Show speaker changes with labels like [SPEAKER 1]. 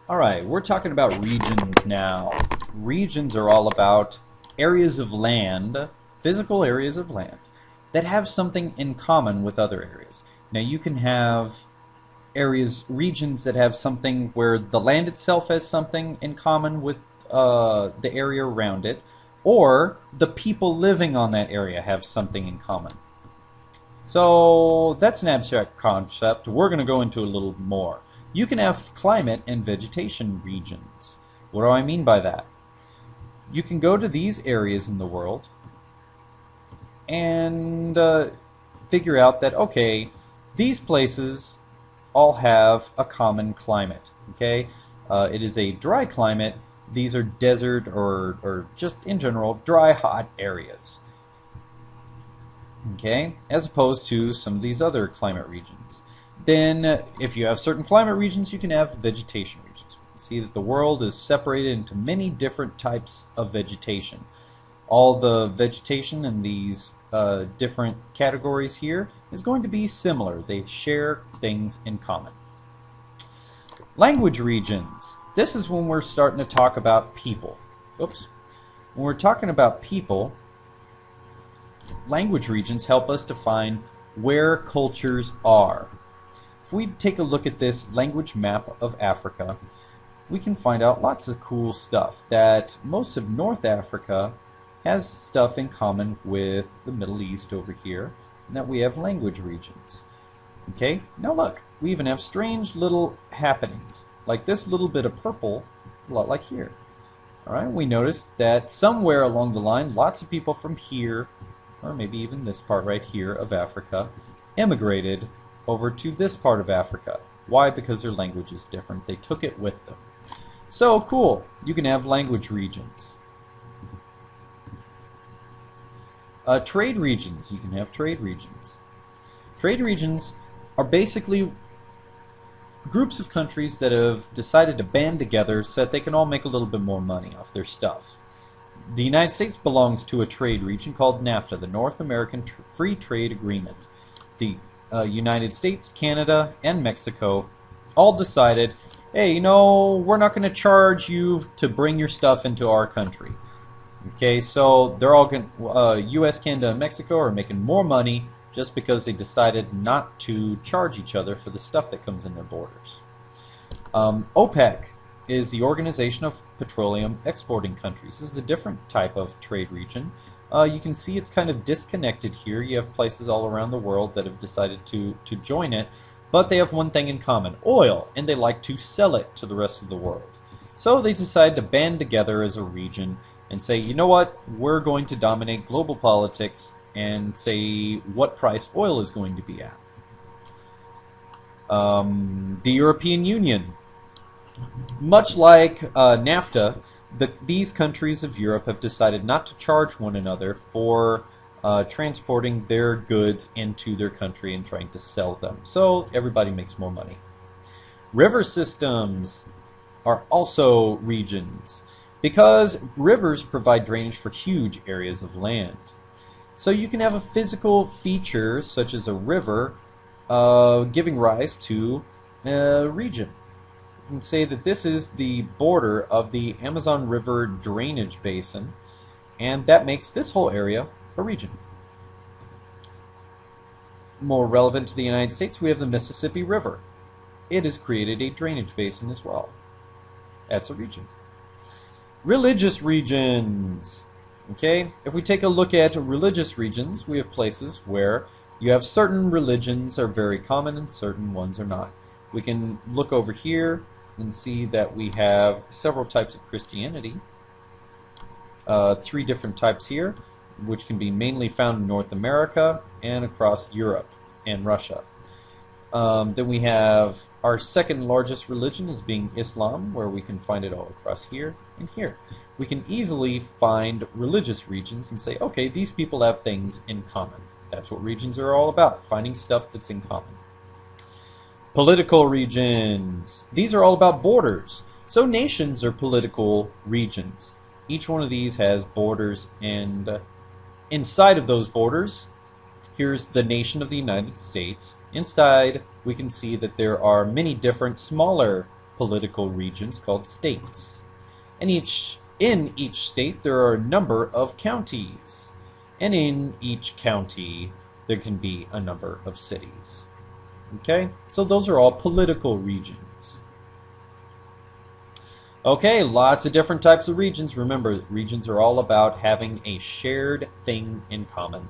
[SPEAKER 1] Alright, we're talking about regions now. Regions are all about areas of land, physical areas of land, that have something in common with other areas. Now you can have regions that have something where the land itself has something in common with the area around it, or the people living on that area have something in common. So that's an abstract concept. We're going to go into a little more. You can have climate and vegetation regions. What do I mean by that? You can go to these areas in the world and figure out that, okay, these places all have a common climate. Okay, it is a dry climate. These are desert or just in general dry, hot areas. Okay, as opposed to some of these other climate regions. Then, if you have certain climate regions, you can have vegetation regions. You can see that the world is separated into many different types of vegetation. All the vegetation in these different categories here is going to be similar. They share things in common. Language regions. This is when we're starting to talk about people. Oops. When we're talking about people, language regions help us define where cultures are. If we take a look at this language map of Africa, we can find out lots of cool stuff. That most of North Africa has stuff in common with the Middle East over here, and that we have language regions. Okay, now look, we even have strange little happenings. Like this little bit of purple, a lot like here. Alright, we notice that somewhere along the line, lots of people from here, or maybe even this part right here of Africa, immigrated over to this part of Africa. Why? Because their language is different. They took it with them. So cool. You can have language regions. Trade regions. You can have trade regions. Trade regions are basically groups of countries that have decided to band together so that they can all make a little bit more money off their stuff. The United States belongs to a trade region called NAFTA, the North American Free Trade Agreement. The United States, Canada, and Mexico all decided, hey, you know, we're not going to charge you to bring your stuff into our country. Okay, so they're all going U.S., Canada, and Mexico are making more money just because they decided not to charge each other for the stuff that comes in their borders. OPEC is the Organization of Petroleum Exporting Countries. This is a different type of trade region. You can see it's kind of disconnected here. You have places all around the world that have decided to join it, but they have one thing in common, oil, and they like to sell it to the rest of the world. So they decide to band together as a region and say, you know what, we're going to dominate global politics and say what price oil is going to be at. The European Union. Much like NAFTA, these countries of Europe have decided not to charge one another for transporting their goods into their country and trying to sell them. So everybody makes more money. River systems are also regions because rivers provide drainage for huge areas of land. So you can have a physical feature such as a river giving rise to a region. You can say that this is the border of the Amazon River drainage basin, and that makes this whole area a region. More relevant to the United States, we have the Mississippi River. It has created a drainage basin as well. That's a region. Religious regions. Okay, if we take a look at religious regions, we have places where you have certain religions are very common and certain ones are not. We can look over here and see that we have several types of Christianity. 3 different types here, which can be mainly found in North America and across Europe and Russia. Then we have our second largest religion as being Islam, where we can find it all across here and here. We can easily find religious regions and say, okay, these people have things in common. That's what regions are all about, finding stuff that's in common. Political regions. These are all about borders. So nations are political regions. Each one of these has borders, and inside of those borders, here's the nation of the United States. Inside, we can see that there are many different smaller political regions called states. And in each state there are a number of counties. And in each county there can be a number of cities. Okay, so those are all political regions. Okay, lots of different types of regions. Remember, regions are all about having a shared thing in common.